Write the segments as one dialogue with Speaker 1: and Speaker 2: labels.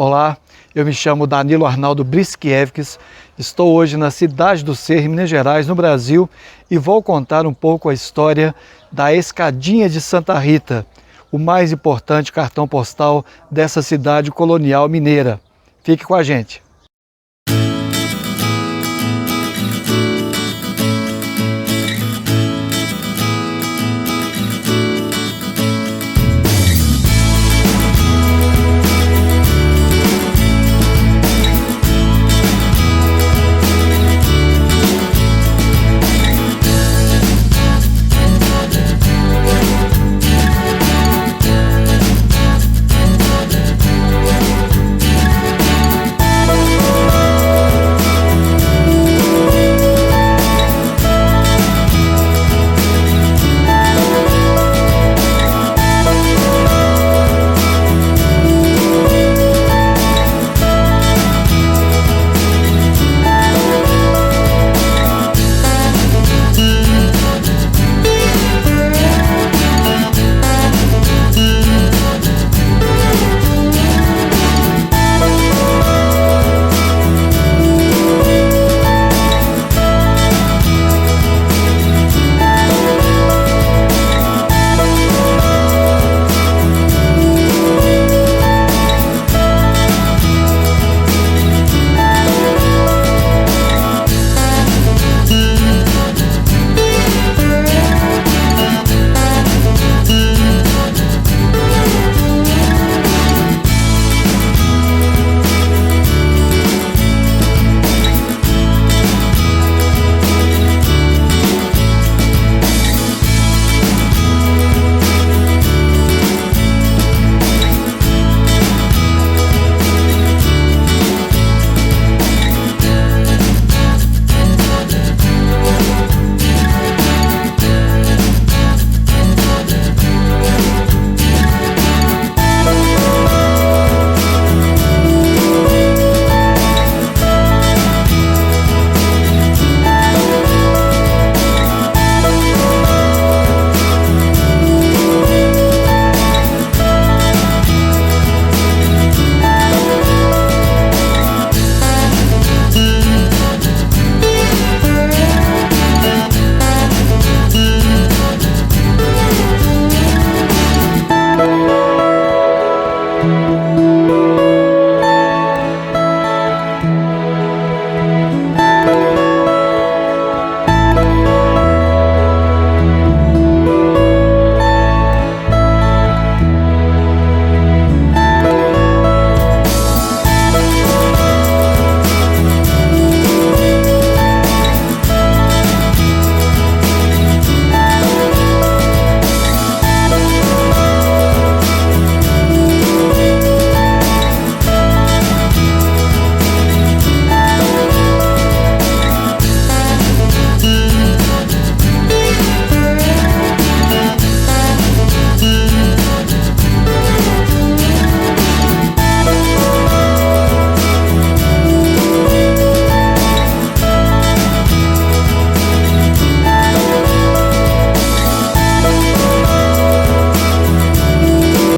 Speaker 1: Olá, eu me chamo Danilo Arnaldo Briskiewicz, estou hoje na cidade do Cerro, em Minas Gerais, no Brasil, e vou contar um pouco a história da Escadinha de Santa Rita, o mais importante cartão postal dessa cidade colonial mineira. Fique com a gente!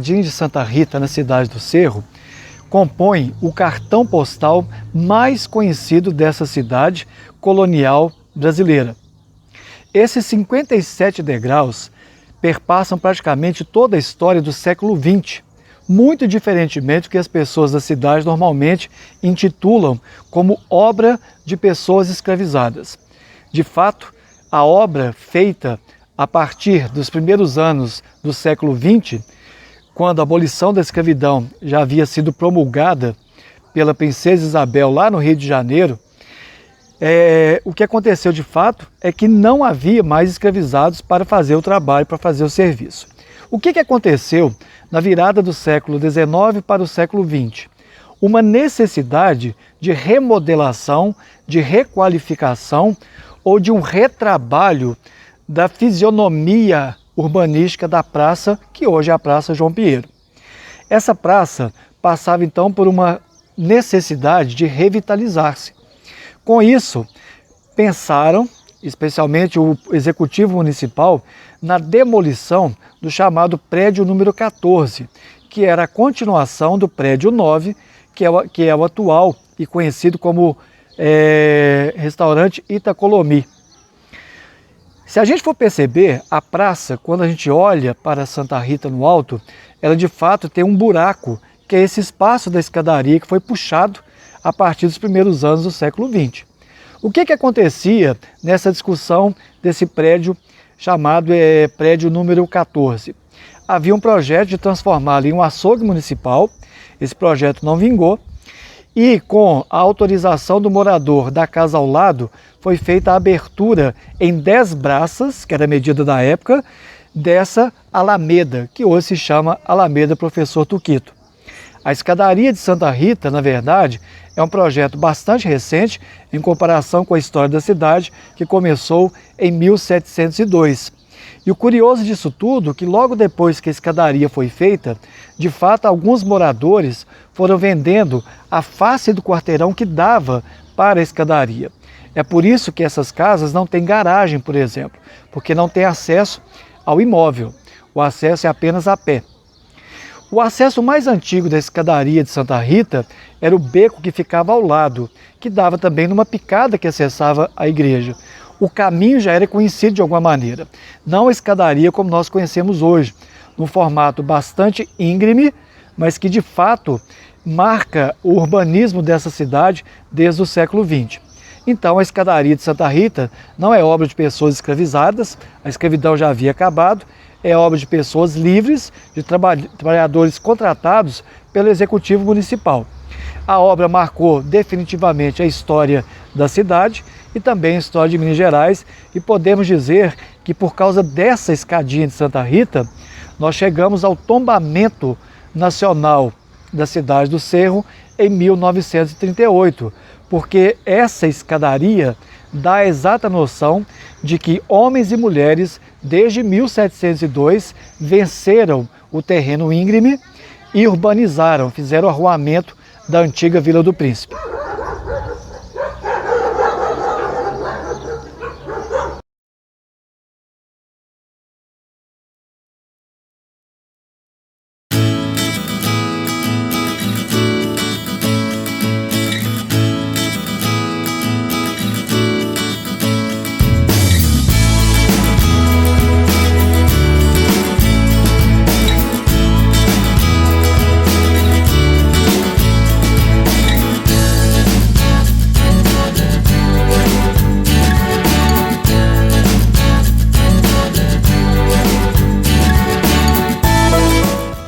Speaker 1: De Santa Rita, na cidade do Cerro, compõe o cartão postal mais conhecido dessa cidade colonial brasileira. Esses 57 degraus perpassam praticamente toda a história do século XX, muito diferentemente do que as pessoas da cidade normalmente intitulam como obra de pessoas escravizadas. De fato, a obra feita a partir dos primeiros anos do século XX, quando a abolição da escravidão já havia sido promulgada pela princesa Isabel lá no Rio de Janeiro, o que aconteceu de fato é que não havia mais escravizados para fazer o trabalho, para fazer o serviço. O que aconteceu na virada do século XIX para o século XX? Uma necessidade de remodelação, de requalificação ou de um retrabalho da fisionomia urbanística da praça, que hoje é a Praça João Pinheiro. Essa praça passava então por uma necessidade de revitalizar-se. Com isso, pensaram, especialmente o Executivo Municipal, na demolição do chamado prédio número 14, que era a continuação do prédio 9, que é o atual e conhecido como restaurante Itacolomi. Se a gente for perceber, a praça, quando a gente olha para Santa Rita no alto, ela de fato tem um buraco, que é esse espaço da escadaria que foi puxado a partir dos primeiros anos do século XX. O que acontecia nessa discussão desse prédio chamado prédio número 14? Havia um projeto de transformá-lo em um açougue municipal, esse projeto não vingou, e com a autorização do morador da casa ao lado, foi feita a abertura em 10 braças, que era a medida da época, dessa alameda, que hoje se chama Alameda Professor Tuquito. A escadaria de Santa Rita, na verdade, é um projeto bastante recente em comparação com a história da cidade, que começou em 1702. E o curioso disso tudo é que logo depois que a escadaria foi feita, de fato alguns moradores foram vendendo a face do quarteirão que dava para a escadaria. É por isso que essas casas não têm garagem, por exemplo, porque não tem acesso ao imóvel. O acesso é apenas a pé. O acesso mais antigo da escadaria de Santa Rita era o beco que ficava ao lado, que dava também numa picada que acessava a igreja. O caminho já era conhecido de alguma maneira, não a escadaria como nós conhecemos hoje, num formato bastante íngreme, mas que de fato marca o urbanismo dessa cidade desde o século XX. Então a escadaria de Santa Rita não é obra de pessoas escravizadas, a escravidão já havia acabado, é obra de pessoas livres, de trabalhadores contratados pelo Executivo Municipal. A obra marcou definitivamente a história da cidade e também a história de Minas Gerais, e podemos dizer que por causa dessa escadinha de Santa Rita, nós chegamos ao tombamento nacional da cidade do Cerro em 1938, porque essa escadaria dá a exata noção de que homens e mulheres, desde 1702, venceram o terreno íngreme e urbanizaram, fizeram o arruamento da antiga Vila do Príncipe.